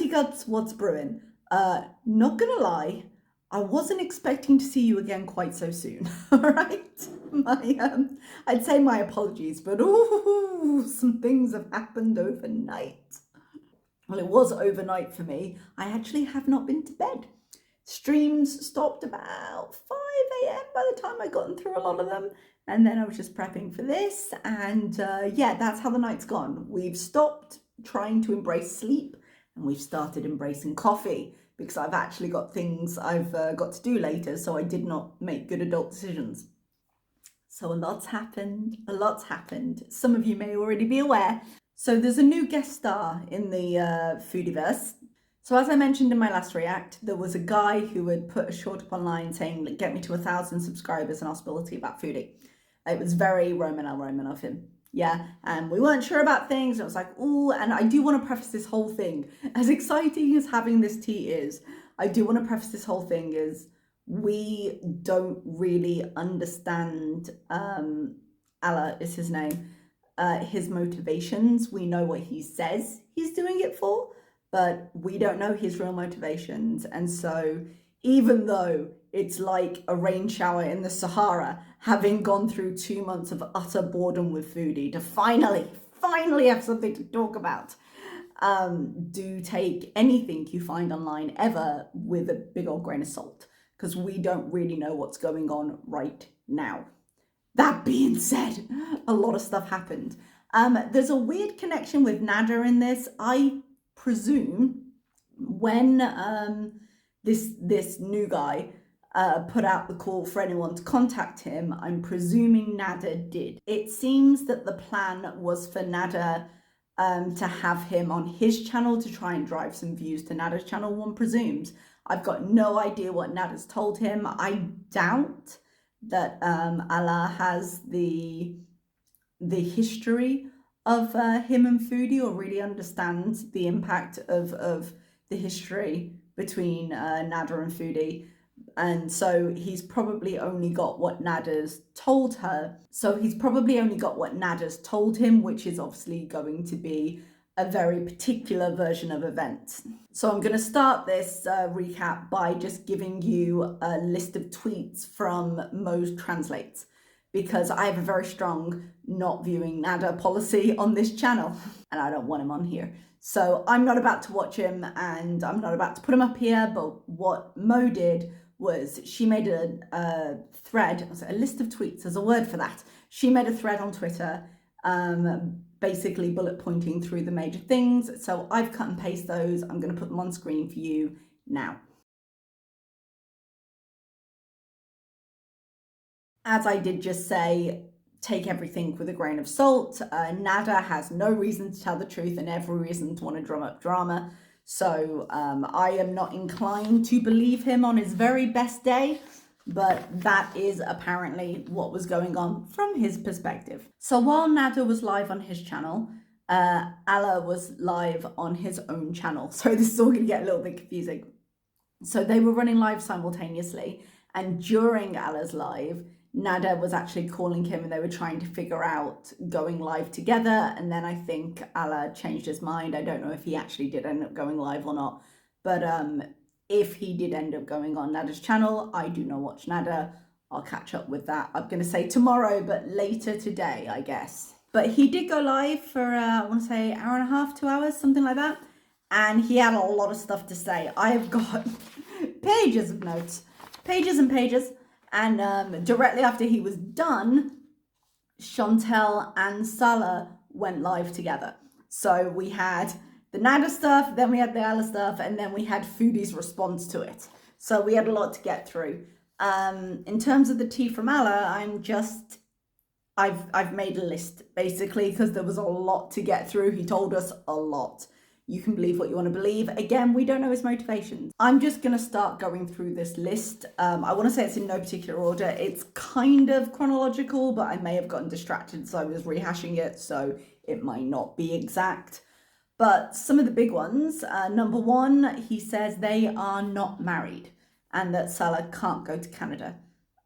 teacups, what's brewing? Not gonna lie, I wasn't expecting to see you again quite so soon. All right, I'd say my apologies, but ooh, some things have happened overnight. Well, it was overnight for me. I actually have not been to bed. Streams stopped about 5 a.m. by the time I gotten through a lot of them. And then I was just prepping for this. And yeah, that's how the night's gone. We've stopped trying to embrace sleep and we've started embracing coffee because I've actually got things I've got to do later. So I did not make good adult decisions. So a lot's happened. A lot's happened. Some of you may already be aware. So there's a new guest star in the Foodieverse. So as I mentioned in my last react, there was a guy who had put a short up online saying, get me to 1,000 subscribers and I'll spill the tea about foodie. It was very Roman of him. Yeah, and we weren't sure about things. It was like, ooh, and I do want to preface this whole thing. As exciting as having this tea is, I do want to preface this whole thing is we don't really understand, Alaa is his name, his motivations. We know what he says he's doing it for, but we don't know his real motivations. And so even though it's like a rain shower in the Sahara, having gone through 2 months of utter boredom with foodie to finally have something to talk about, do take anything you find online ever with a big old grain of salt, because we don't really know what's going on right now. That being said, a lot of stuff happened. There's a weird connection with Nada in this. I presume when this new guy put out the call for anyone to contact him, I'm presuming Nada did. It seems that the plan was for Nada to have him on his channel to try and drive some views to Nada's channel, one presumes. I've got no idea what Nada's told him. I doubt that Alaa has the history of him and foodie, or really understands the impact of the history between Nada and foodie. And so he's probably only got what Nada's told her. So he's probably only got what Nada's told him, which is obviously going to be a very particular version of events. So I'm going to start this recap by just giving you a list of tweets from Mo's Translates, because I have a very strong not viewing Nada policy on this channel and I don't want him on here. So I'm not about to watch him and I'm not about to put him up here, but what Mo did was she made a thread, a list of tweets, there's a word for that. She made a thread on Twitter, basically bullet pointing through the major things. So I've cut and pasted those. I'm going to put them on screen for you now. As I did just say, take everything with a grain of salt. Nada has no reason to tell the truth and every reason to want to drum up drama. So I am not inclined to believe him on his very best day, but that is apparently what was going on from his perspective. So while Nada was live on his channel, Alaa was live on his own channel. So this is all going to get a little bit confusing. So they were running live simultaneously, and during Alaa's live, Nada was actually calling him and they were trying to figure out going live together. And then I think Alaa changed his mind. I don't know if he actually did end up going live or not. But if he did end up going on Nada's channel, I do not watch Nada. I'll catch up with that. I'm going to say tomorrow, but later today, I guess. But he did go live for, I want to say, hour and a half, 2 hours, something like that. And he had a lot of stuff to say. I have got pages of notes, pages and pages. And directly after he was done, Chantal and Salah went live together. So we had the Nada stuff, then we had the Alaa stuff, and then we had Foodie's response to it. So we had a lot to get through. In terms of the tea from Alaa, I've made a list basically because there was a lot to get through. He told us a lot. You can believe what you want to believe. Again, we don't know his motivations. I'm just going to start going through this list. I want to say it's in no particular order. It's kind of chronological, but I may have gotten distracted, so I was rehashing it, so it might not be exact. But some of the big ones, number one, he says they are not married and that Salah can't go to Canada.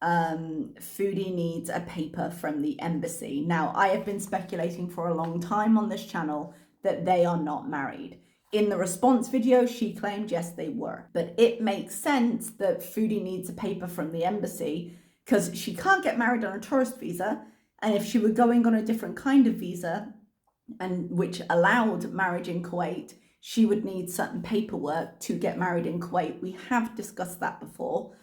Foodie needs a paper from the embassy. Now, I have been speculating for a long time on this channel that they are not married. In the response video, she claimed yes, they were. But it makes sense that Foodie needs a paper from the embassy because she can't get married on a tourist visa. And if she were going on a different kind of visa, and which allowed marriage in Kuwait, she would need certain paperwork to get married in Kuwait. We have discussed that before.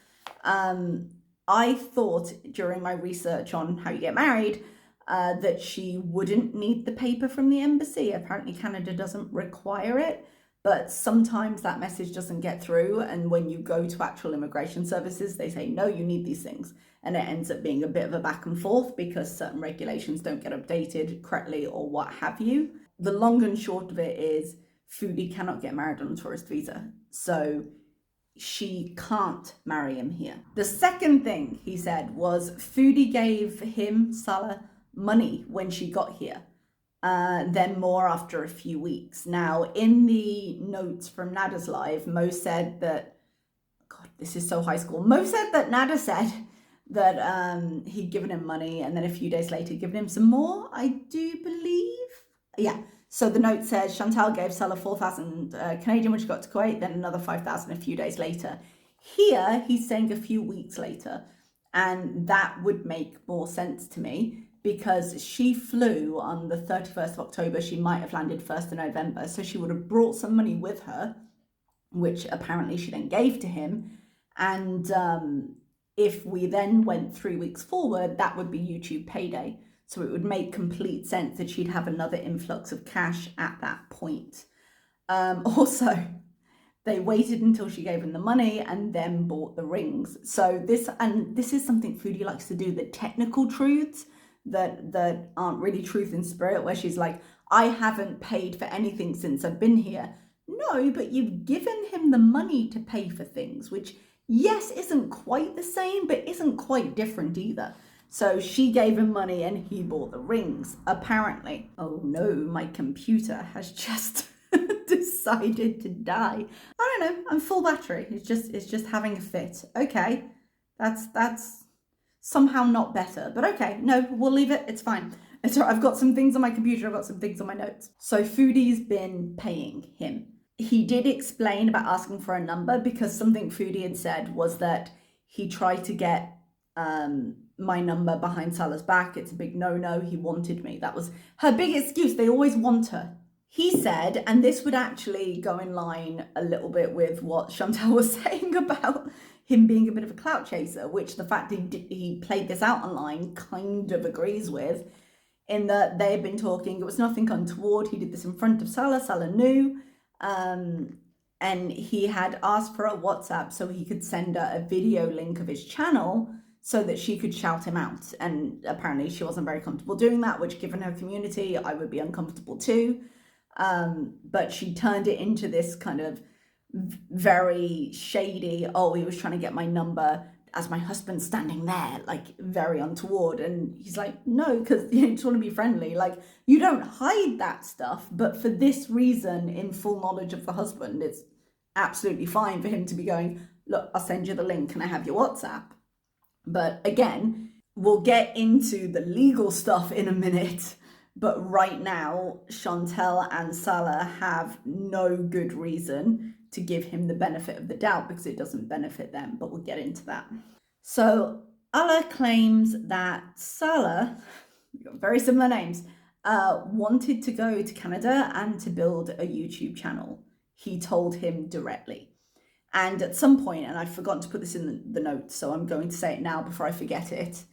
I thought during my research on how you get married that she wouldn't need the paper from the embassy. Apparently Canada doesn't require it, but sometimes that message doesn't get through. And when you go to actual immigration services, they say, no, you need these things. And it ends up being a bit of a back and forth because certain regulations don't get updated correctly or what have you. The long and short of it is Foodie cannot get married on a tourist visa. So she can't marry him here. The second thing he said was Foodie gave him, Salah, money when she got here, then more after a few weeks. Now, in the notes from Nada's live, Mo said that, God, this is so high school. Mo said that Nada said that he'd given him money and then a few days later given him some more, I do believe. Yeah. So the note says Chantal gave Salah 4,000 Canadian when she got to Kuwait, then another 5,000 a few days later. Here, he's saying a few weeks later, and that would make more sense to me because she flew on the 31st of October. She might have landed 1st of November, so she would have brought some money with her, which apparently she then gave to him. And if we then went 3 weeks forward, that would be YouTube payday. So it would make complete sense that she'd have another influx of cash at that point. Also, they waited until she gave him the money and then bought the rings. So this is something Foodie likes to do, the technical truths that aren't really truth in spirit, where she's like, I haven't paid for anything since I've been here. No, but you've given him the money to pay for things, which, yes, isn't quite the same, but isn't quite different either. So she gave him money and he bought the rings, apparently. Oh no, my computer has just decided to die. I don't know, I'm full battery. It's just having a fit. Okay, that's somehow not better, but okay, no, we'll leave it, it's fine. It's all right, I've got some things on my computer, I've got some things on my notes. So Foodie's been paying him. He did explain about asking for a number because something Foodie had said was that he tried to get my number behind Salah's back. It's a big no-no. He wanted me. That was her big excuse. They always want her. He said, and this would actually go in line a little bit with what Chantal was saying about him being a bit of a clout chaser, which the fact he played this out online kind of agrees with, in that they had been talking. It was nothing untoward. He did this in front of Salah. Salah knew. And he had asked for a WhatsApp so he could send her a video link of his channel so that she could shout him out. And apparently she wasn't very comfortable doing that, which given her community, I would be uncomfortable too. But she turned it into this kind of very shady, oh, he was trying to get my number as my husband's standing there, like very untoward. And he's like, no, because you just want to be friendly. Like, you don't hide that stuff, but for this reason, in full knowledge of the husband, it's absolutely fine for him to be going, look, I'll send you the link, can I have your WhatsApp? But again, we'll get into the legal stuff in a minute. But right now, Chantal and Salah have no good reason to give him the benefit of the doubt because it doesn't benefit them. But we'll get into that. So Alaa claims that Salah, very similar names, wanted to go to Canada and to build a YouTube channel. He told him directly. And at some point, and I've forgotten to put this in the notes, so I'm going to say it now before I forget it,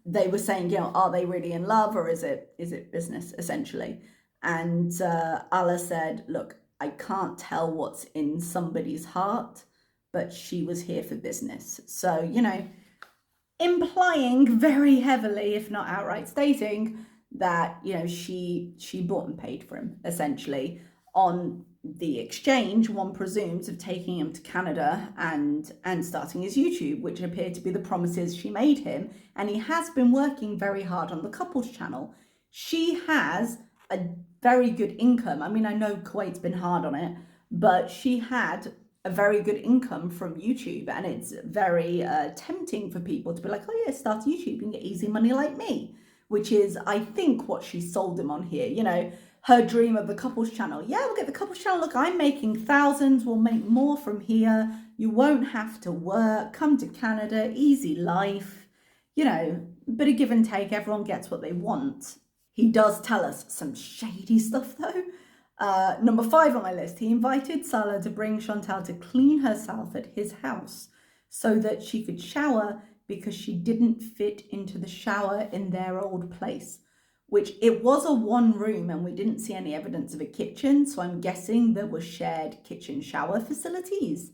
they were saying, you know, are they really in love or is it business, essentially? And Alaa said, look, I can't tell what's in somebody's heart, but she was here for business. So, you know, implying very heavily, if not outright stating, that, you know, she bought and paid for him, essentially. On the exchange, one presumes, of taking him to Canada and starting his YouTube, which appeared to be the promises she made him. And he has been working very hard on the couples channel. She has a very good income. I mean, I know Kuwait's been hard on it, but she had a very good income from YouTube. And it's very tempting for people to be like, oh yeah, start YouTube and get easy money like me, which is, I think, what she sold him on here. You know, her dream of the couples channel. Yeah, we'll get the couples channel. Look, I'm making thousands. We'll make more from here. You won't have to work. Come to Canada. Easy life. You know, bit of give and take. Everyone gets what they want. He does tell us some shady stuff though. Number 5 on my list, he invited Salah to bring Chantal to clean herself at his house so that she could shower because she didn't fit into the shower in their old place, which it was a one room and we didn't see any evidence of a kitchen. So I'm guessing there were shared kitchen shower facilities.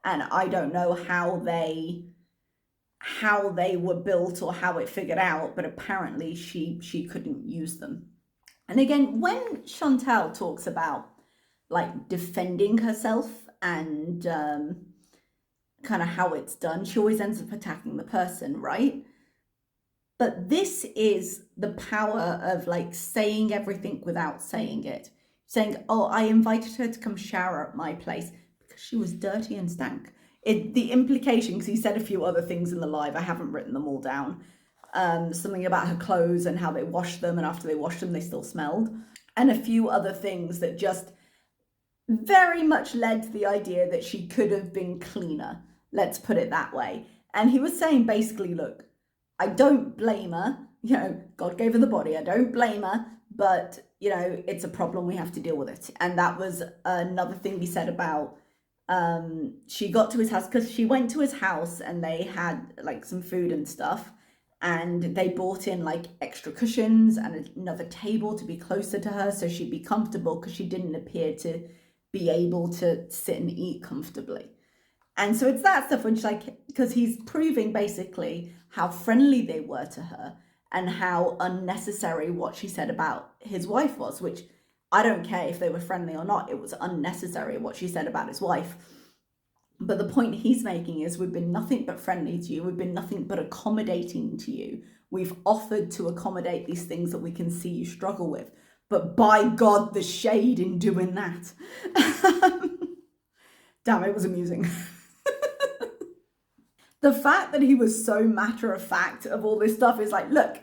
And I don't know how they were built or how it figured out, but apparently she couldn't use them. And again, when Chantal talks about like defending herself and kind of how it's done, she always ends up attacking the person, right? But this is the power of like saying everything without saying it. Saying, oh, I invited her to come shower at my place because she was dirty and stank. The implication, because he said a few other things in the live, I haven't written them all down. Something about her clothes and how they washed them, and after they washed them, they still smelled. And a few other things that just very much led to the idea that she could have been cleaner. Let's put it that way. And he was saying basically, look, I don't blame her. You know, God gave her the body. I don't blame her, but, you know, it's a problem. We have to deal with it. And that was another thing he said about she got to his house because she went to his house and they had like some food and stuff. And they brought in like extra cushions and another table to be closer to her so she'd be comfortable because she didn't appear to be able to sit and eat comfortably. And so it's that stuff which like, because he's proving basically how friendly they were to her and how unnecessary what she said about his wife was, which I don't care if they were friendly or not. It was unnecessary what she said about his wife. But the point he's making is we've been nothing but friendly to you. We've been nothing but accommodating to you. We've offered to accommodate these things that we can see you struggle with. But by God, the shade in doing that. Damn, it was amusing. The fact that he was so matter of fact of all this stuff is like, look,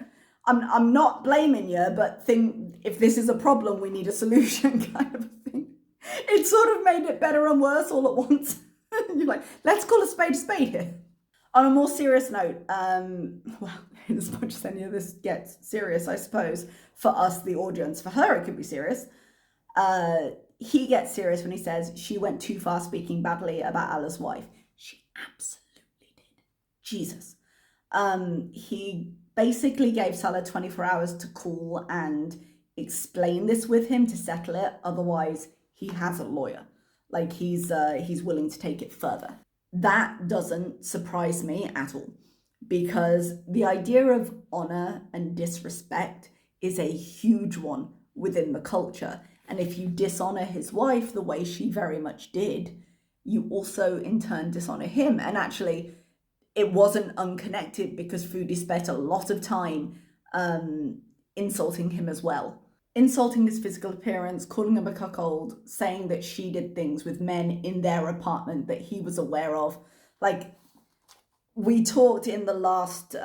I'm not blaming you, but think if this is a problem, we need a solution kind of thing. It sort of made it better and worse all at once. You're like, let's call a spade here. On a more serious note, well, in as much as any of this gets serious, I suppose, for us, the audience, for her, it could be serious. He gets serious when he says she went too far speaking badly about Alaa's wife. She absolutely did. Jesus. He basically gave Salah 24 hours to call and explain this with him to settle it. Otherwise, he has a lawyer. Like he's willing to take it further. That doesn't surprise me at all, because the idea of honor and disrespect is a huge one within the culture. And if you dishonor his wife the way she very much did, you also in turn dishonor him. And actually, it wasn't unconnected because Foodie spent a lot of time insulting him as well. Insulting his physical appearance, calling him a cuckold, saying that she did things with men in their apartment that he was aware of. Like we talked in the last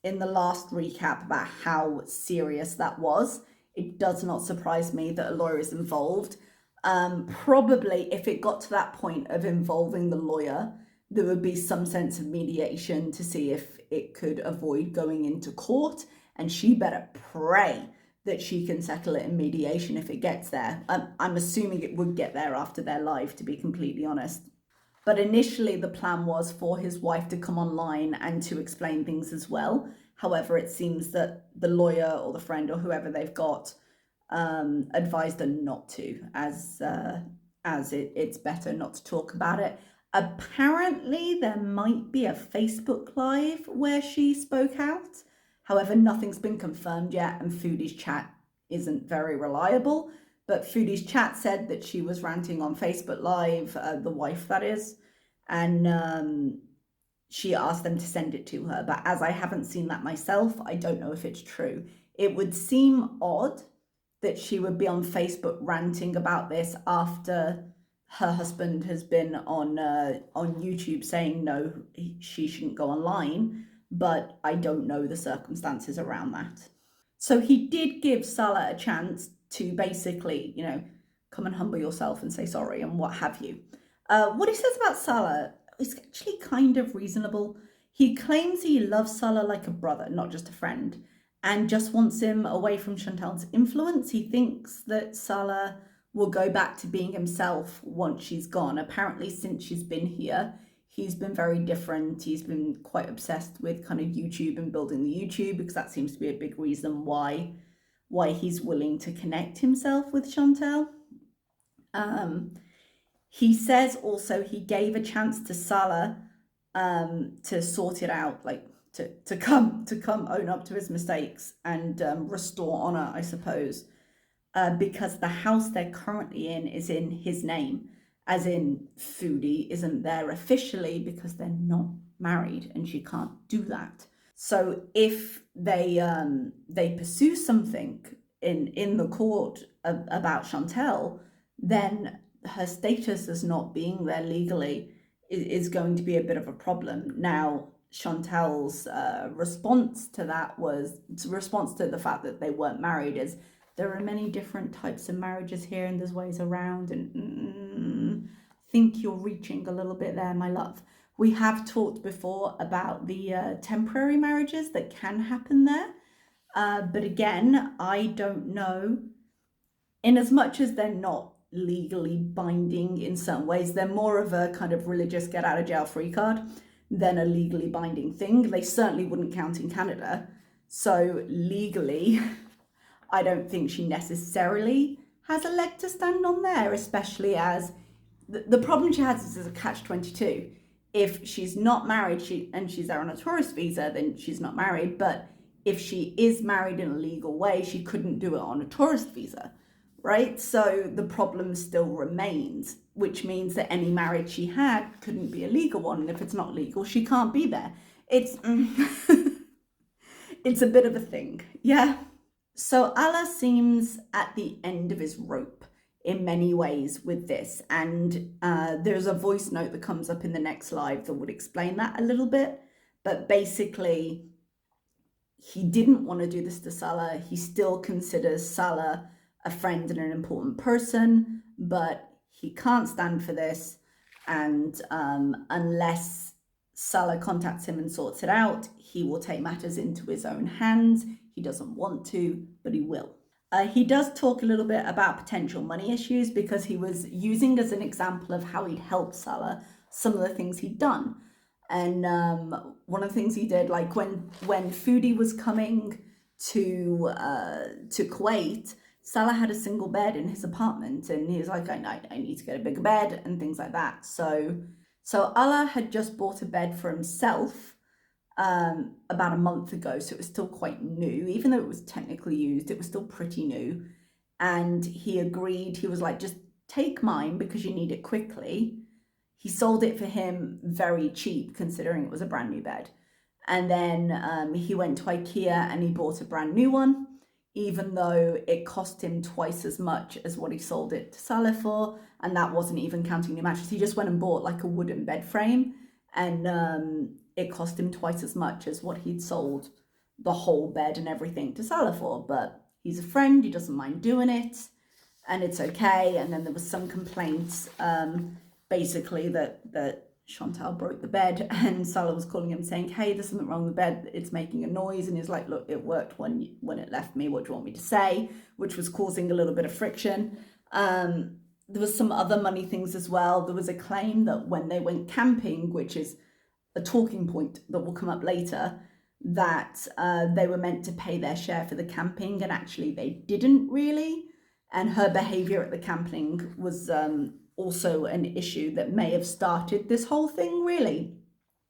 recap about how serious that was. It does not surprise me that a lawyer is involved. Probably if it got to that point of involving the lawyer, there would be some sense of mediation to see if it could avoid going into court, and she better pray that she can settle it in mediation if it gets there. I'm assuming it would get there after their live, to be completely honest. But initially the plan was for his wife to come online and to explain things as well. However, it seems that the lawyer or the friend or whoever they've got advised her not to, as it's better not to talk about it. Apparently there might be a Facebook Live where she spoke out. However, nothing's been confirmed yet, and Foodie's chat isn't very reliable. But Foodie's chat said that she was ranting on Facebook Live, the wife that is, and she asked them to send it to her. But as I haven't seen that myself, I don't know if it's true. It would seem odd that she would be on Facebook ranting about this after her husband has been on YouTube saying no, she shouldn't go online. But I don't know the circumstances around that. So he did give Salah a chance to basically, come and humble yourself and say sorry and what have you. What he says about Salah is actually kind of reasonable. He claims he loves Salah like a brother, not just a friend, and just wants him away from Chantal's influence. He thinks that Salah will go back to being himself once she's gone. Apparently, since she's been here, he's been very different. He's been quite obsessed with kind of YouTube and building the YouTube, because that seems to be a big reason why he's willing to connect himself with Chantal. He says also he gave a chance to Salah to sort it out, like to come own up to his mistakes and restore honor, I suppose, because the house they're currently in is in his name, as in Foodie isn't there officially because they're not married and she can't do that. So if they pursue something in the court about Chantal, then her status as not being there legally is going to be a bit of a problem. Now, Chantal's response to the fact that they weren't married is, there are many different types of marriages here and there's ways around, and I think you're reaching a little bit there, my love. We have talked before about the temporary marriages that can happen there. But again, I don't know. In as much as they're not legally binding in some ways, they're more of a kind of religious get out of jail free card than a legally binding thing. They certainly wouldn't count in Canada. So legally, I don't think she necessarily has a leg to stand on there, especially as the problem she has is a catch-22. If she's not married and she's there on a tourist visa, then she's not married. But if she is married in a legal way, she couldn't do it on a tourist visa, right? So the problem still remains, which means that any marriage she had couldn't be a legal one. And if it's not legal, she can't be there. It's it's a bit of a thing, yeah? So Alaa seems at the end of his rope in many ways with this, and there's a voice note that comes up in the next live that would explain that a little bit. But basically, he didn't want to do this to Salah. He still considers Salah a friend and an important person, but he can't stand for this, and unless Salah contacts him and sorts it out, he will take matters into his own hands. He doesn't want to, but he will. He does talk a little bit about potential money issues, because he was using as an example of how he'd helped Salah some of the things he'd done. And one of the things he did, like when Foodie was coming to Kuwait, Salah had a single bed in his apartment, and he was like, I need to get a bigger bed and things like that. So Alaa had just bought a bed for himself about a month ago, so it was still quite new. Even though it was technically used, it was still pretty new. And he agreed. He was like, just take mine because you need it quickly. He sold it for him very cheap, considering it was a brand new bed. And then he went to IKEA and he bought a brand new one, even though it cost him twice as much as what he sold it to Salah for. And that wasn't even counting the mattress. He just went and bought like a wooden bed frame, and it cost him twice as much as what he'd sold the whole bed and everything to Salah for. But he's a friend, he doesn't mind doing it, and it's okay. And then there was some complaints, basically that Chantal broke the bed, and Salah was calling him saying, hey, there's something wrong with the bed, it's making a noise. And he's like, look, it worked when it left me, what do you want me to say? Which was causing a little bit of friction. There was some other money things as well. There was a claim that when they went camping, which is a talking point that will come up later, that they were meant to pay their share for the camping, and actually they didn't really. And her behavior at the camping was also an issue that may have started this whole thing, really,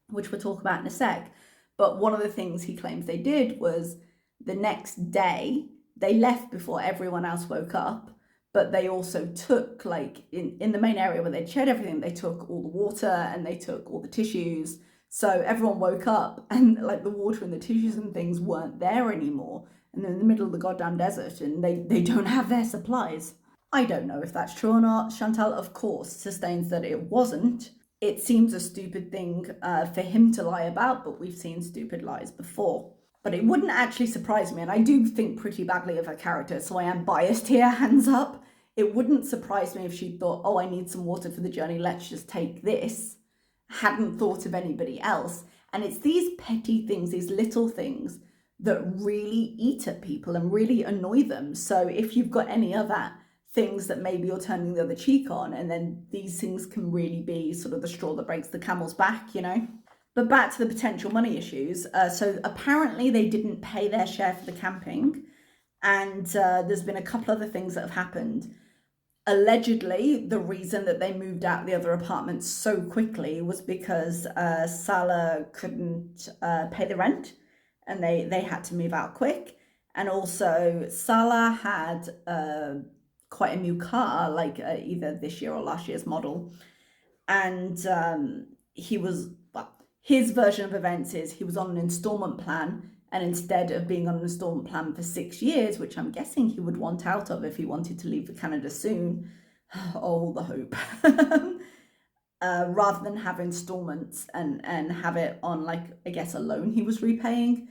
which we'll talk about in a sec. But one of the things he claims they did was the next day, they left before everyone else woke up, but they also took, like, in the main area where they'd shed everything, they took all the water and they took all the tissues. So everyone woke up and, like, the water and the tissues and things weren't there anymore. And they're in the middle of the goddamn desert, and they don't have their supplies. I don't know if that's true or not. Chantal, of course, sustains that it wasn't. It seems a stupid thing for him to lie about, but we've seen stupid lies before. But it wouldn't actually surprise me, and I do think pretty badly of her character, so I am biased here, hands up. It wouldn't surprise me if she thought, oh, I need some water for the journey, let's just take this. Hadn't thought of anybody else. And it's these petty things, these little things that really eat at people and really annoy them. So if you've got any other things that maybe you're turning the other cheek on, and then these things can really be sort of the straw that breaks the camel's back, you know? But back to the potential money issues. So apparently they didn't pay their share for the camping, and there's been a couple other things that have happened. Allegedly, the reason that they moved out the other apartments so quickly was because Salah couldn't pay the rent, and they had to move out quick. And also Salah had quite a new car, like either this year or last year's model. And he was, well, his version of events is he was on an installment plan, and instead of being on an installment plan for 6 years, which I'm guessing he would want out of if he wanted to leave for Canada soon, oh, the hope, rather than have installments and have it on, like, I guess, a loan he was repaying,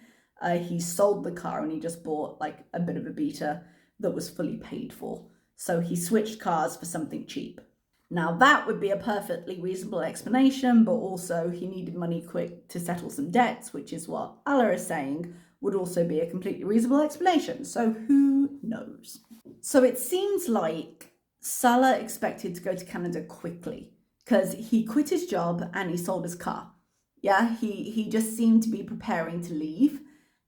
he sold the car and he just bought like a bit of a beater that was fully paid for. So he switched cars for something cheap. Now, that would be a perfectly reasonable explanation, but also he needed money quick to settle some debts, which is what Alaa is saying would also be a completely reasonable explanation. So who knows? So it seems like Salah expected to go to Canada quickly because he quit his job and he sold his car. Yeah, he just seemed to be preparing to leave,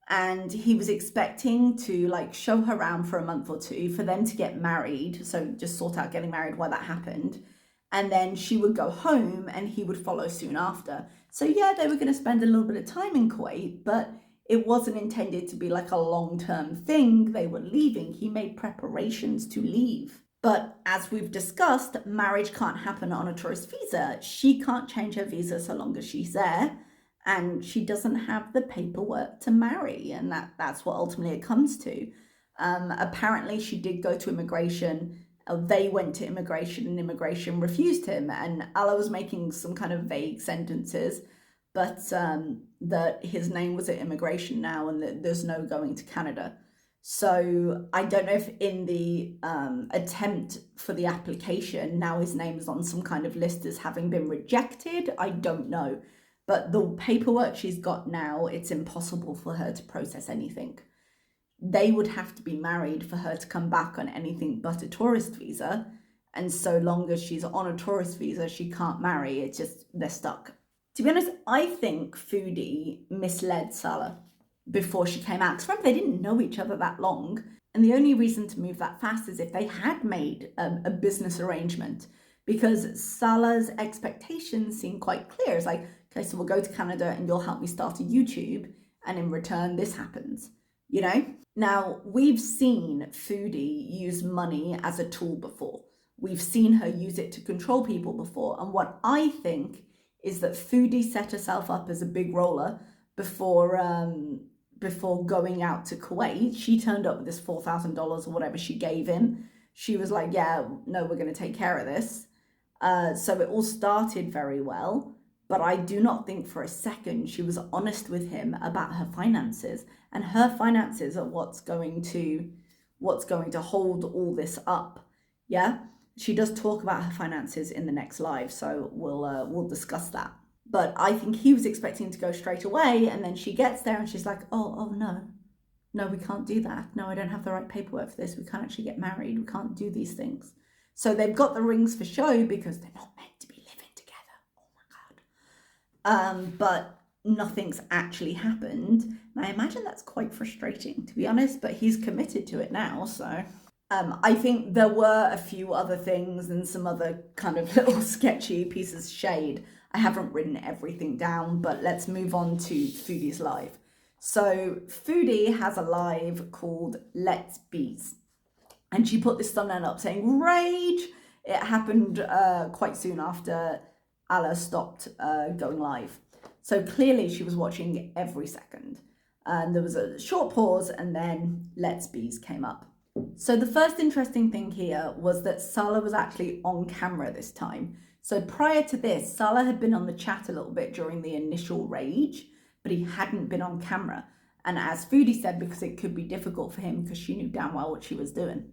and he was expecting to like show her around for a month or two, for them to get married, so just sort out getting married while that happened, and then she would go home and he would follow soon after. So yeah, they were going to spend a little bit of time in Kuwait, but it wasn't intended to be like a long-term thing. They were leaving. He made preparations to leave. But as we've discussed, marriage can't happen on a tourist visa. She can't change her visa so long as she's there, and she doesn't have the paperwork to marry, and that's what ultimately it comes to. Apparently she did go to immigration. They went to immigration and immigration refused him, and Alaa was making some kind of vague sentences, but that his name was at immigration now and that there's no going to Canada. So I don't know if in the attempt for the application, now his name is on some kind of list as having been rejected. I don't know. But the paperwork she's got now, it's impossible for her to process anything. They would have to be married for her to come back on anything but a tourist visa. And so long as she's on a tourist visa, she can't marry. It's just, they're stuck. To be honest, I think Foodie misled Salah before she came out. Because remember, they didn't know each other that long. And the only reason to move that fast is if they had made a business arrangement. Because Salah's expectations seem quite clear. It's like, okay, so we'll go to Canada and you'll help me start a YouTube. And in return, this happens, you know? Now, we've seen Foodie use money as a tool before. We've seen her use it to control people before. And what I think is that Foodie set herself up as a big roller before going out to Kuwait. She turned up with this $4,000 or whatever she gave him. She was like, yeah, no, we're going to take care of this. So it all started very well, but I do not think for a second she was honest with him about her finances, and her finances are what's going to hold all this up. Yeah, she does talk about her finances in the next live, so we'll discuss that. But I think he was expecting to go straight away, and then she gets there and she's like, oh no, we can't do that. No, I don't have the right paperwork for this. We can't actually get married. We can't do these things. So they've got the rings for show because they're not meant to be living together. Oh my God. But nothing's actually happened. And I imagine that's quite frustrating, to be honest, but he's committed to it now. So I think there were a few other things and some other kind of little sketchy pieces of shade. I haven't written everything down, but let's move on to Foodie's live. So Foodie has a live called Let's Bees. And she put this thumbnail up saying, rage! It happened quite soon after Alaa stopped going live. So clearly she was watching every second. And there was a short pause and then Let's Bees came up. So the first interesting thing here was that Salah was actually on camera this time. So prior to this, Salah had been on the chat a little bit during the initial rage, but he hadn't been on camera. And as Foodie said, because it could be difficult for him because she knew damn well what she was doing.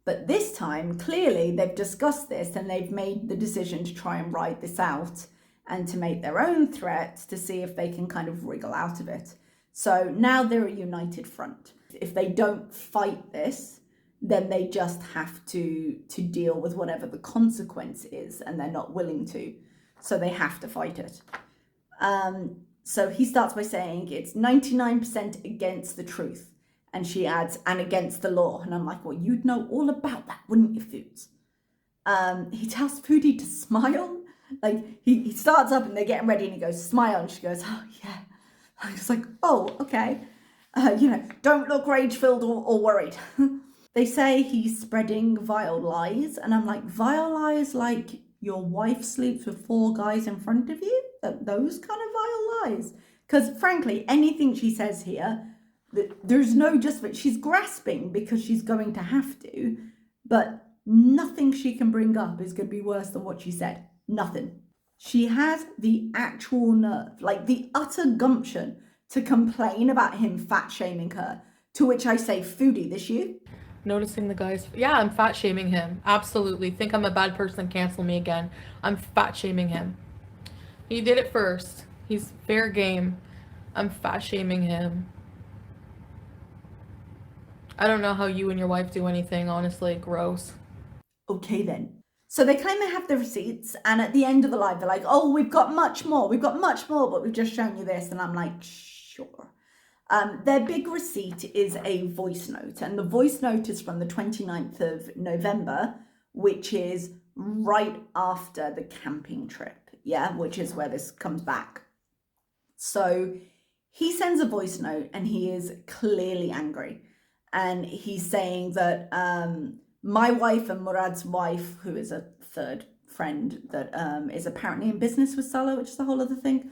But this time, clearly, they've discussed this and they've made the decision to try and ride this out and to make their own threats to see if they can kind of wriggle out of it. So now they're a united front. If they don't fight this, then they just have to deal with whatever the consequence is, and they're not willing to. So they have to fight it. So he starts by saying it's 99% against the truth. And she adds, and against the law. And I'm like, well, you'd know all about that, wouldn't you, Foods? He tells Foodie to smile. Like, he starts up and they're getting ready and he goes, smile. And she goes, oh, yeah. I was like, oh, okay. Don't look rage-filled or worried. They say he's spreading vile lies. And I'm like, vile lies like your wife sleeps with 4 guys in front of you? Those kind of vile lies? Because frankly, anything she says here, there's no justification. She's grasping because she's going to have to, but nothing she can bring up is going to be worse than what she said. Nothing. She has the actual nerve, like the utter gumption to complain about him fat shaming her, to which I say, Foodie, this you? Noticing the guys. Yeah, I'm fat shaming him. Absolutely. Think I'm a bad person, cancel me again. I'm fat shaming him. He did it first. He's fair game. I'm fat shaming him. I don't know how you and your wife do anything, honestly. Gross. Okay then. So they claim they have the receipts, and at the end of the live, they're like, oh, we've got much more, but we've just shown you this. And I'm like, sure. Their big receipt is a voice note, and the voice note is from the 29th of November, which is right after the camping trip, which is where this comes back. So he sends a voice note, and he is clearly angry. And he's saying that my wife and Murad's wife, who is a third friend that is apparently in business with Salah, which is a whole other thing,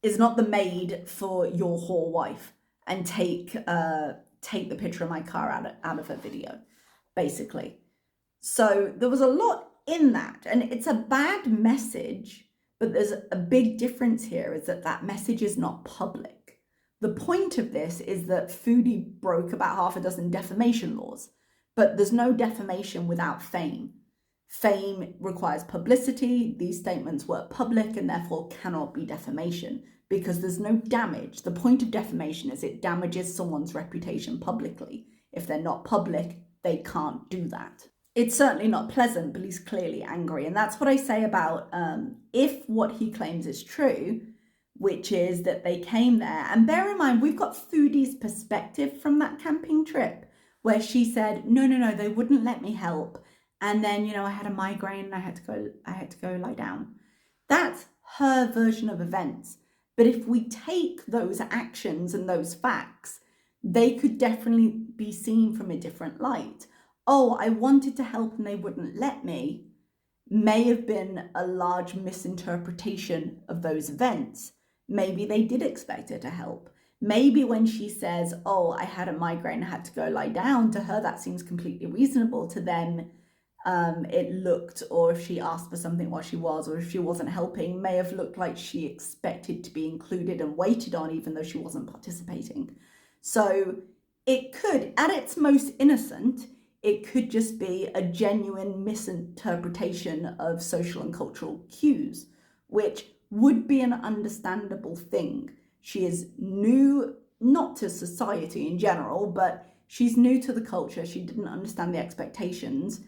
is not the maid for your whore wife, and take the picture of my car out of her video, basically. So there was a lot in that, and it's a bad message, but there's a big difference here, is that message is not public. The point of this is that Foodie broke about 6 defamation laws, but there's no defamation without fame. Fame requires publicity. These statements were public and therefore cannot be defamation because there's no damage. The point of defamation is it damages someone's reputation publicly. If they're not public, they can't do that. It's certainly not pleasant, but he's clearly angry. And that's what I say about if what he claims is true, which is that they came there. And bear in mind, we've got Foodie's perspective from that camping trip where she said, no, they wouldn't let me help. And then, I had a migraine and I had to go lie down. That's her version of events. But if we take those actions and those facts, they could definitely be seen from a different light. Oh, I wanted to help and they wouldn't let me, may have been a large misinterpretation of those events. Maybe they did expect her to help. Maybe when she says, oh, I had a migraine, I had to go lie down, to her that seems completely reasonable. To them, it looked, or if she asked for something while she was, or if she wasn't helping, may have looked like she expected to be included and waited on, even though she wasn't participating. So it could, at its most innocent, it could just be a genuine misinterpretation of social and cultural cues, which would be an understandable thing. She is new, not to society in general, but she's new to the culture. She didn't understand the expectations.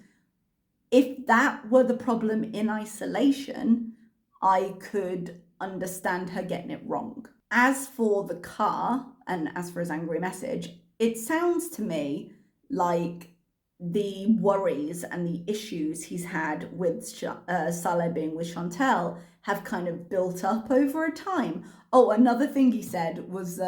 If that were the problem in isolation, I could understand her getting it wrong. As for the car, and as for his angry message, it sounds to me like the worries and the issues he's had with Saleh being with Chantal have kind of built up over a time. Oh, another thing he said was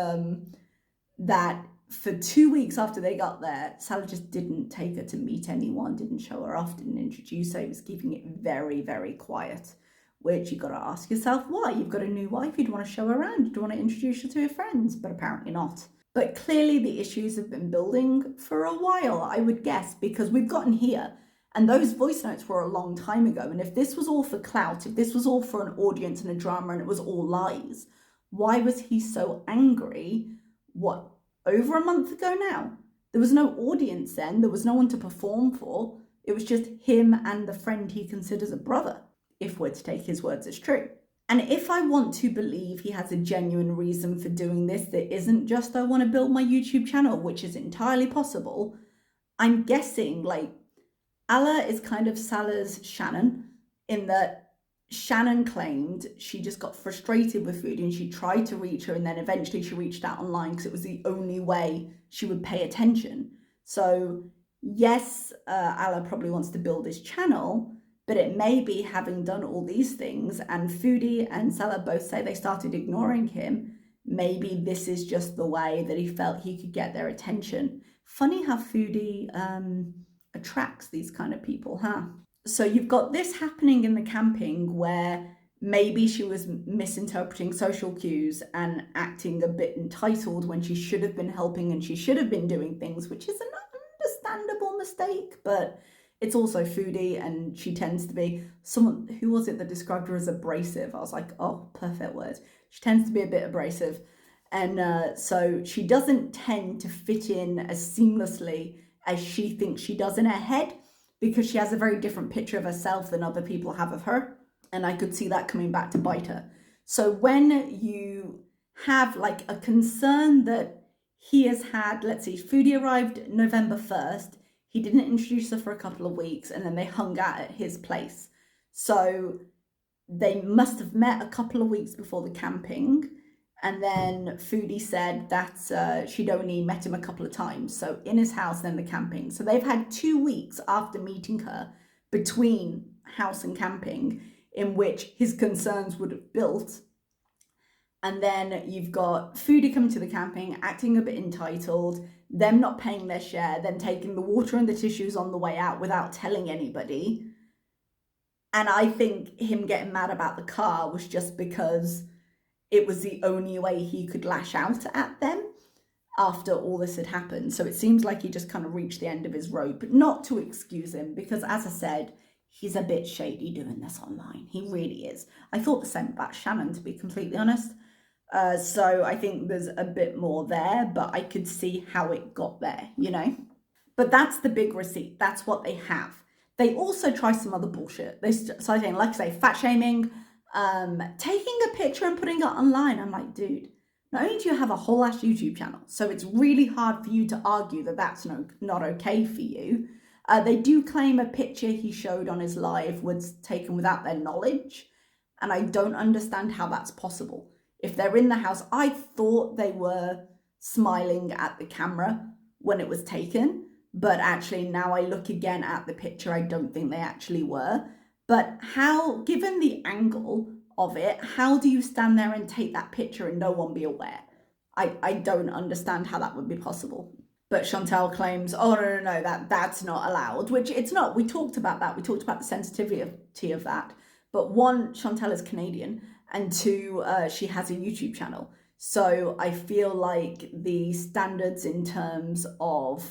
that for 2 weeks after they got there, Saleh just didn't take her to meet anyone, didn't show her off, didn't introduce her. He was keeping it very, very quiet, which you got to ask yourself why. You've got a new wife, you'd want to show her around, you'd want to introduce her to your friends, but apparently not. But clearly the issues have been building for a while, I would guess, because we've gotten here. And those voice notes were a long time ago. And if this was all for clout, if this was all for an audience and a drama and it was all lies, Why was he so angry? What, over a month ago now? There was no audience then. There was no one to perform for. It was just him and the friend he considers a brother, if we're to take his words as true. And if I want to believe he has a genuine reason for doing this that isn't just I want to build my YouTube channel, which is entirely possible, I'm guessing like Alaa is kind of Salah's Shannon, in that Shannon claimed she just got frustrated with Foodie and she tried to reach her, and then eventually she reached out online because it was the only way she would pay attention. So yes, Alaa probably wants to build his channel, but it may be having done all these things, and Foodie and Salah both say they started ignoring him, maybe this is just the way that he felt he could get their attention. Funny how Foodie attracts these kind of people, huh? So you've got this happening in the camping where maybe she was misinterpreting social cues and acting a bit entitled when she should have been helping and she should have been doing things, which is an understandable mistake, but it's also Foodie, and she tends to be someone, who was it that described her as abrasive? I was like, oh, perfect word. She tends to be a bit abrasive. And so she doesn't tend to fit in as seamlessly as she thinks she does in her head, because she has a very different picture of herself than other people have of her. And I could see that coming back to bite her. So when you have like a concern that he has had, let's see, Foodie arrived November 1st. He didn't introduce her for a couple of weeks, and then they hung out at his place. So they must have met a couple of weeks before the camping. And then Foodie said that she'd only met him a couple of times. So in his house, then the camping. So they've had 2 weeks after meeting her between house and camping in which his concerns would have built. And then you've got Foodie coming to the camping, acting a bit entitled, them not paying their share, then taking the water and the tissues on the way out without telling anybody. And I think him getting mad about the car was just because it was the only way he could lash out at them after all this had happened. So it seems like he just kind of reached the end of his rope, not to excuse him, because as I said, he's a bit shady doing this online. He really is. I thought the same about Shannon, to be completely honest. So I think there's a bit more there, but I could see how it got there, you know? But that's the big receipt. That's what they have. They also try some other bullshit. They start saying, like I say, fat shaming, taking a picture and putting it online. I'm like, dude, not only do you have a whole ass YouTube channel, so it's really hard for you to argue that that's not okay for you. They do claim a picture he showed on his live was taken without their knowledge, and I don't understand how that's possible. If they're in the house, I thought they were smiling at the camera when it was taken, but actually now I look again at the picture, I don't think they actually were. But how, given the angle of it, how do you stand there and take that picture and no one be aware? I don't understand how that would be possible. But Chantal claims, oh, no, that's not allowed, which it's not. We talked about that. We talked about the sensitivity of that. But one, Chantal is Canadian, and two, she has a YouTube channel. So I feel like the standards in terms of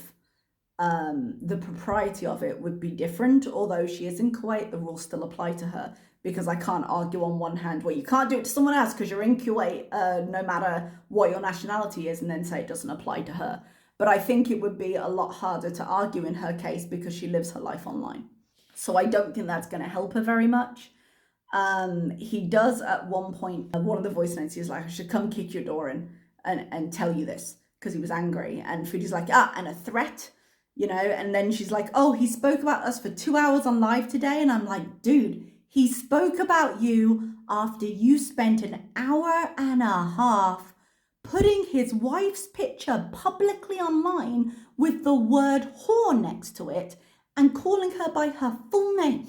the propriety of it would be different. Although she is in Kuwait, the rules still apply to her, because I can't argue on one hand where you can't do it to someone else because you're in Kuwait, no matter what your nationality is, and then say it doesn't apply to her. But I think it would be a lot harder to argue in her case because she lives her life online. So I don't think that's going to help her very much. He does at one point, one of the voice notes, he's like, I should come kick your door in and tell you this, because he was angry. And Foodie's like, and a threat, you know? And then she's like, oh, he spoke about us for 2 hours on live today. And I'm like, dude, he spoke about you after you spent an hour and a half putting his wife's picture publicly online with the word whore next to it and calling her by her full name.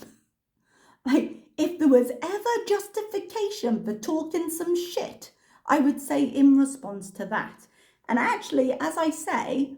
Like, if there was ever justification for talking some shit, I would say in response to that. And actually, as I say,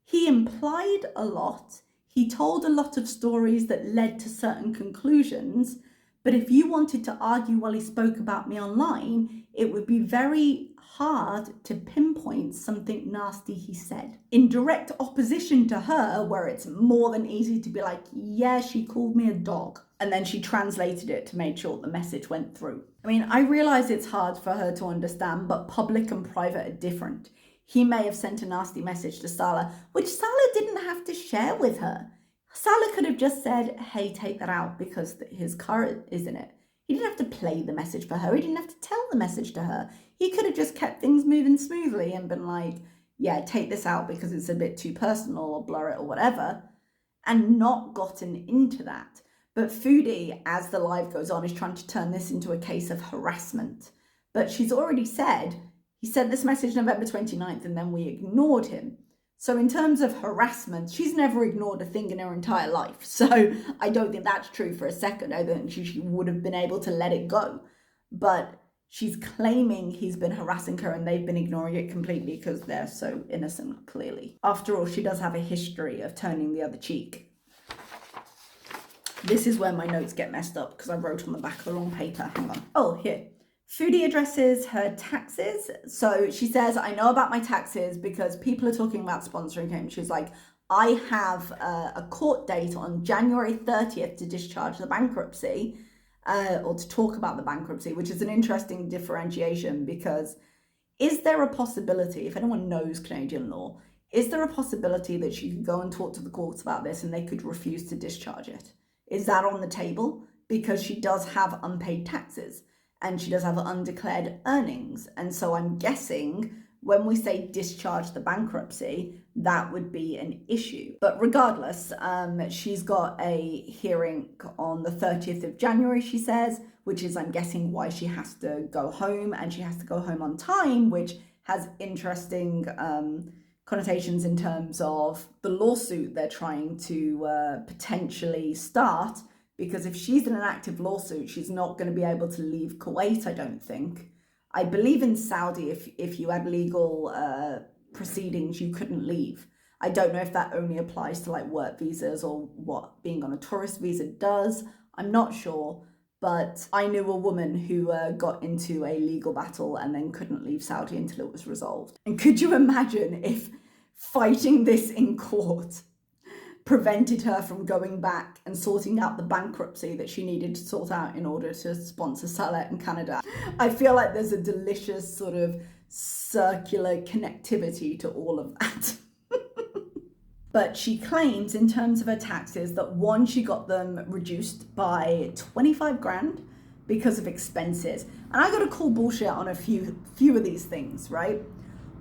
he implied a lot. He told a lot of stories that led to certain conclusions. But if you wanted to argue while he spoke about me online, it would be very hard to pinpoint something nasty he said. In direct opposition to her, where it's more than easy to be like, yeah, she called me a dog. and then she translated it to make sure the message went through. I mean, I realize it's hard for her to understand, but public and private are different. He may have sent a nasty message to Salah, which Salah didn't have to share with her. Salah could have just said, hey, take that out because his car is in it. He didn't have to play the message for her. He didn't have to tell the message to her. He could have just kept things moving smoothly and been like, yeah, take this out because it's a bit too personal, or blur it or whatever, and not gotten into that. But Foodie, as the live goes on, is trying to turn this into a case of harassment. But she's already said, he sent this message November 29th and then we ignored him. So in terms of harassment, she's never ignored a thing in her entire life. So I don't think that's true for a second. I don't think she would have been able to let it go. But she's claiming he's been harassing her and they've been ignoring it completely because they're so innocent, clearly. After all, she does have a history of turning the other cheek. This is where my notes get messed up because I wrote on the back of the wrong paper. Hang on. Oh, here. Foodie addresses her taxes. So she says, I know about my taxes because people are talking about sponsoring him. She's like, I have a court date on January 30th to discharge the bankruptcy, or to talk about the bankruptcy, which is an interesting differentiation because is there a possibility, if anyone knows Canadian law, is there a possibility that she could go and talk to the courts about this and they could refuse to discharge it? Is that on the table? Because she does have unpaid taxes and she does have undeclared earnings. And so I'm guessing when we say discharge the bankruptcy, that would be an issue. But regardless, she's got a hearing on the 30th of January, she says, which is, I'm guessing, why she has to go home, and she has to go home on time, which has interesting connotations in terms of the lawsuit they're trying to potentially start, because if she's in an active lawsuit, she's not going to be able to leave Kuwait, I don't think. I believe in Saudi, if you had legal proceedings, you couldn't leave. I don't know if that only applies to like work visas or what being on a tourist visa does. I'm not sure. But I knew a woman who got into a legal battle and then couldn't leave Saudi until it was resolved. And could you imagine if fighting this in court prevented her from going back and sorting out the bankruptcy that she needed to sort out in order to sponsor Salah in Canada? I feel like there's a delicious sort of circular connectivity to all of that. But she claims in terms of her taxes that one, she got them reduced by 25 grand because of expenses. And I got to call bullshit on a few of these things, right?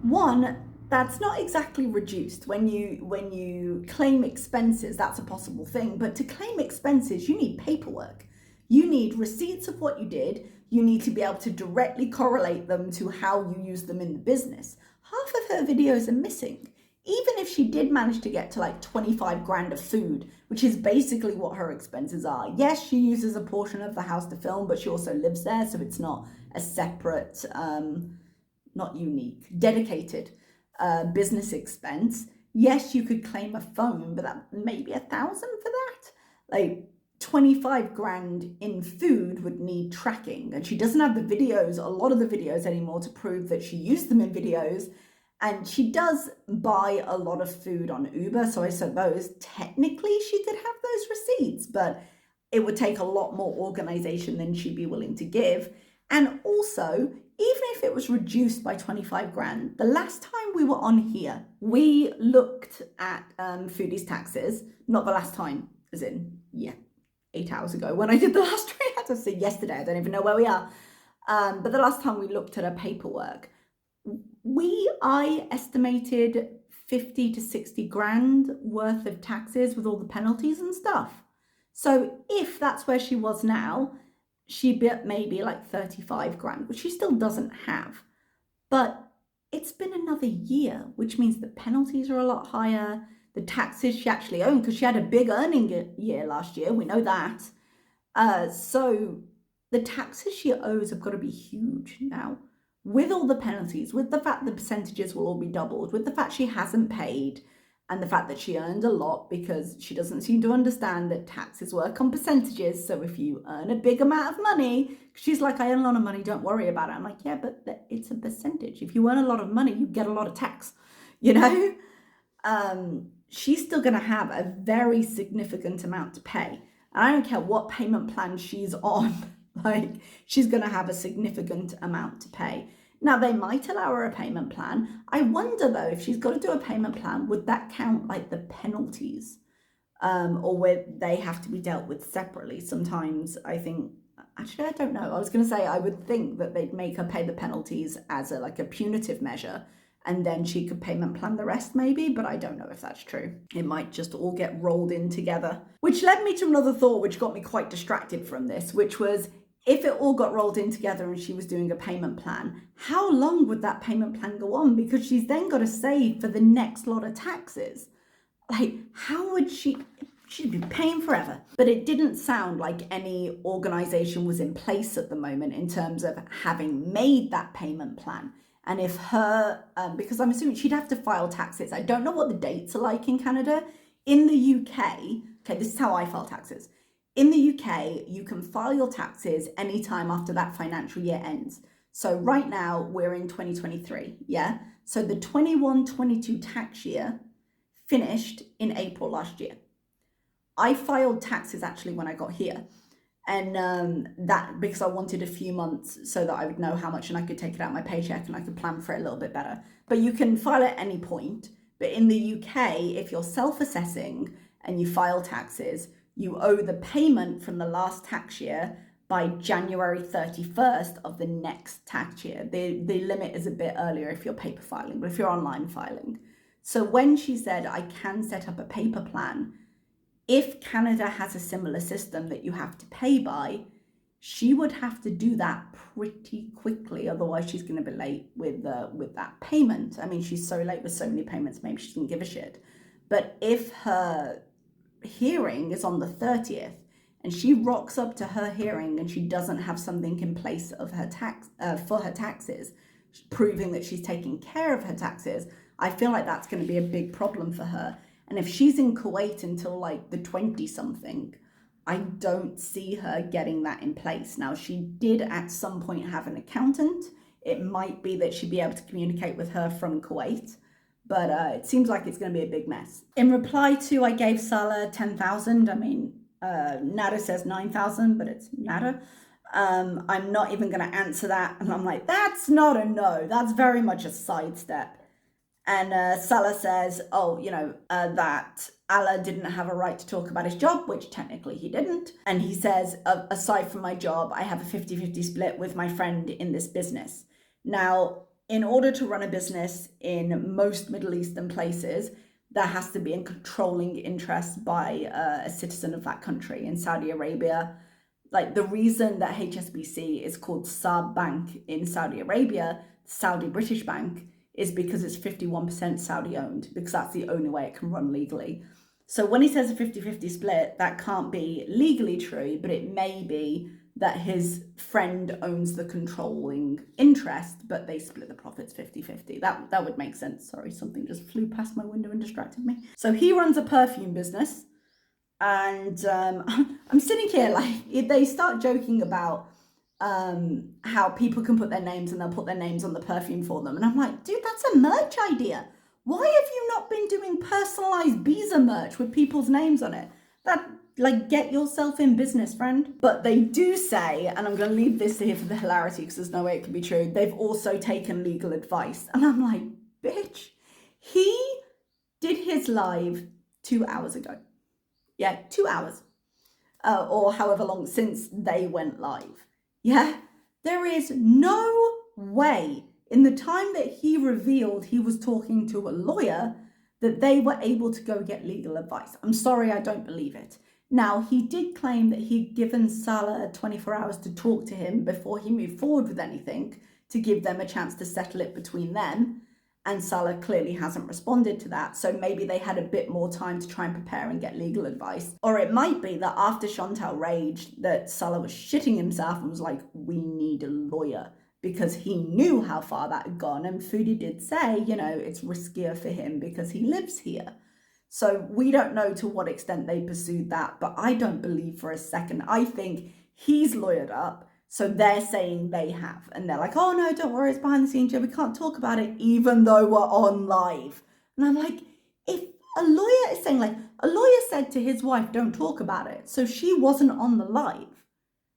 One, that's not exactly reduced. When you claim expenses, that's a possible thing. But to claim expenses, you need paperwork. You need receipts of what you did. You need to be able to directly correlate them to how you use them in the business. Half of her videos are missing. Even if she did manage to get to like 25 grand of food, which is basically what her expenses are. Yes, she uses a portion of the house to film, but she also lives there. So it's not a separate, not unique, dedicated business expense. Yes, you could claim a phone, but that maybe 1,000 for that. Like 25 grand in food would need tracking. And she doesn't have the videos, a lot of the videos anymore, to prove that she used them in videos. And she does buy a lot of food on Uber, so I suppose technically she could have those receipts, but it would take a lot more organization than she'd be willing to give. And also, even if it was reduced by 25 grand, the last time we were on here, we looked at Foodie's taxes, not the last time, as in, 8 hours ago when I did the last trade. I had to say yesterday, I don't even know where we are. But the last time we looked at her paperwork, I estimated 50 to 60 grand worth of taxes with all the penalties and stuff. So if that's where she was now, she'd be at maybe like 35 grand, which she still doesn't have. But it's been another year, which means the penalties are a lot higher. The taxes she actually owned, because she had a big earning year last year, we know that. So the taxes she owes have got to be huge now. With all the penalties, with the fact the percentages will all be doubled, with the fact she hasn't paid, and the fact that she earned a lot because she doesn't seem to understand that taxes work on percentages. So if you earn a big amount of money, she's like, I earn a lot of money, don't worry about it. I'm like, yeah, but it's a percentage. If you earn a lot of money, you get a lot of tax, you know? She's still going to have a very significant amount to pay. And I don't care what payment plan she's on, like she's going to have a significant amount to pay. Now, they might allow her a payment plan. I wonder though, if she's got to do a payment plan, would that count like the penalties? Or where they have to be dealt with separately? Sometimes I think, actually, I don't know. I was going to say, I would think that they'd make her pay the penalties as a punitive measure, and then she could payment plan the rest maybe, but I don't know if that's true. It might just all get rolled in together. Which led me to another thought which got me quite distracted from this, which was, if it all got rolled in together and she was doing a payment plan, how long would that payment plan go on? Because she's then got to save for the next lot of taxes. Like, how would she'd be paying forever. But it didn't sound like any organization was in place at the moment in terms of having made that payment plan. And if her, because I'm assuming she'd have to file taxes. I don't know what the dates are like in Canada. In the UK, okay, this is how I file taxes. In the UK, you can file your taxes anytime after that financial year ends. So right now we're in 2023, yeah? So the 21-22 tax year finished in April last year. I filed taxes actually when I got here, and that because I wanted a few months so that I would know how much and I could take it out of my paycheck and I could plan for it a little bit better. But you can file at any point. But in the UK, if you're self-assessing and you file taxes, you owe the payment from the last tax year by January 31st of the next tax year. The limit is a bit earlier if you're paper filing, but if you're online filing. So when she said, I can set up a paper plan, if Canada has a similar system that you have to pay by, she would have to do that pretty quickly. Otherwise, she's going to be late with that payment. I mean, she's so late with so many payments, maybe she doesn't give a shit. But if her hearing is on the 30th and she rocks up to her hearing and she doesn't have something in place of her tax for her taxes, proving that she's taking care of her taxes, I feel like that's going to be a big problem for her. And if she's in Kuwait until like the 20-something, I don't see her getting that in place. Now, she did at some point have an accountant. It might be that she'd be able to communicate with her from Kuwait, but it seems like it's going to be a big mess. In reply to, I gave Salah 10,000. I mean, Nada says 9,000, but it's Nada. I'm not even going to answer that. And I'm like, that's not a no. That's very much a sidestep. And Salah says, that Alaa didn't have a right to talk about his job, which technically he didn't. And he says, aside from my job, I have a 50-50 split with my friend in this business. Now, in order to run a business in most Middle Eastern places, there has to be a controlling interest by a citizen of that country. In Saudi Arabia, like the reason that HSBC is called Saab Bank in Saudi Arabia, Saudi British Bank, is because it's 51% Saudi owned, because that's the only way it can run legally. So when he says a 50-50 split, that can't be legally true, but it may be that his friend owns the controlling interest, but they split the profits 50-50. That would make sense. Sorry, something just flew past my window and distracted me. So he runs a perfume business, and I'm sitting here like, they start joking about how people can put their names and they'll put their names on the perfume for them. And I'm like, dude, that's a merch idea. Why have you not been doing personalized Biza merch with people's names on it? That, like, get yourself in business, friend. But they do say, and I'm going to leave this here for the hilarity because there's no way it can be true, they've also taken legal advice. And I'm like, bitch, he did his live 2 hours ago. Yeah, 2 hours. Or however long since they went live. Yeah, there is no way in the time that he revealed he was talking to a lawyer that they were able to go get legal advice. I'm sorry, I don't believe it. Now, he did claim that he'd given Salah 24 hours to talk to him before he moved forward with anything to give them a chance to settle it between them. And Salah clearly hasn't responded to that. So maybe they had a bit more time to try and prepare and get legal advice. Or it might be that after Chantal raged, that Salah was shitting himself and was like, we need a lawyer, because he knew how far that had gone. And Foodie did say, it's riskier for him because he lives here. So we don't know to what extent they pursued that, but I don't believe for a second. I think he's lawyered up. So they're saying they have, and they're like, oh no, don't worry, it's behind the scenes, we can't talk about it, even though we're on live. And I'm like, if a lawyer is saying, like, a lawyer said to his wife, don't talk about it. So she wasn't on the live.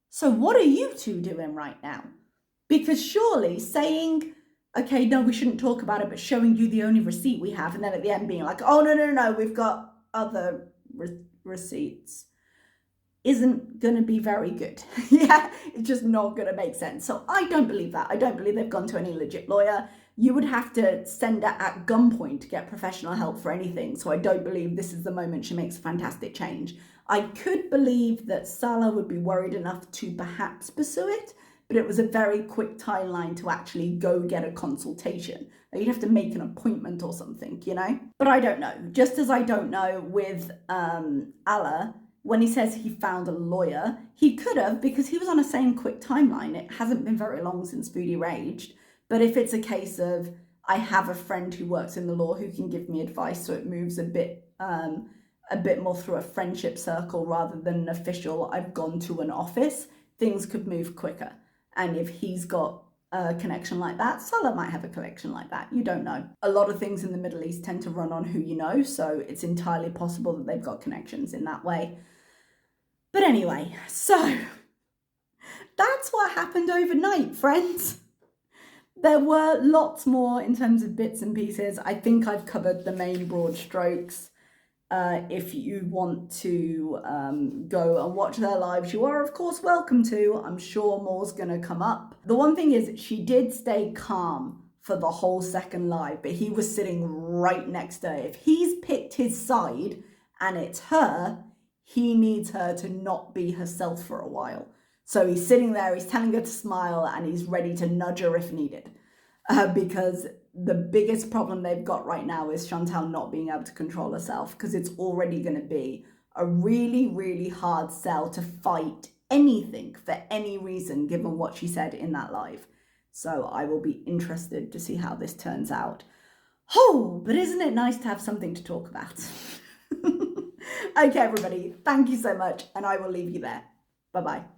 So what are you two doing right now? Because surely saying, okay, no, we shouldn't talk about it, but showing you the only receipt we have, and then at the end being like, oh, no, we've got other receipts, isn't going to be very good. Yeah, it's just not going to make sense. So I don't believe that. I don't believe they've gone to any legit lawyer. You would have to send her at gunpoint to get professional help for anything. So I don't believe this is the moment she makes a fantastic change. I could believe that Alaa would be worried enough to perhaps pursue it, but it was a very quick timeline to actually go get a consultation. You'd have to make an appointment or something, you know? But I don't know. Just as I don't know with Alaa, when he says he found a lawyer, he could have, because he was on the same quick timeline. It hasn't been very long since Foodie raged. But if it's a case of, I have a friend who works in the law who can give me advice, so it moves a bit more through a friendship circle rather than an official, I've gone to an office, things could move quicker. And if he's got a connection like that, Alaa might have a connection like that. You don't know. A lot of things in the Middle East tend to run on who you know, so it's entirely possible that they've got connections in that way. But anyway, so that's what happened overnight, friends. There were lots more in terms of bits and pieces. I think I've covered the main broad strokes. If you want to go and watch their lives, you are of course welcome to. I'm sure more's going to come up. The one thing is she did stay calm for the whole second live, but he was sitting right next to her. If he's picked his side and it's her, he needs her to not be herself for a while. So he's sitting there, he's telling her to smile, and he's ready to nudge her if needed. Because the biggest problem they've got right now is Chantal not being able to control herself, because it's already going to be a really, really hard sell to fight anything for any reason, given what she said in that live. So I will be interested to see how this turns out. Oh, but isn't it nice to have something to talk about? Okay, everybody, thank you so much, and I will leave you there. Bye-bye.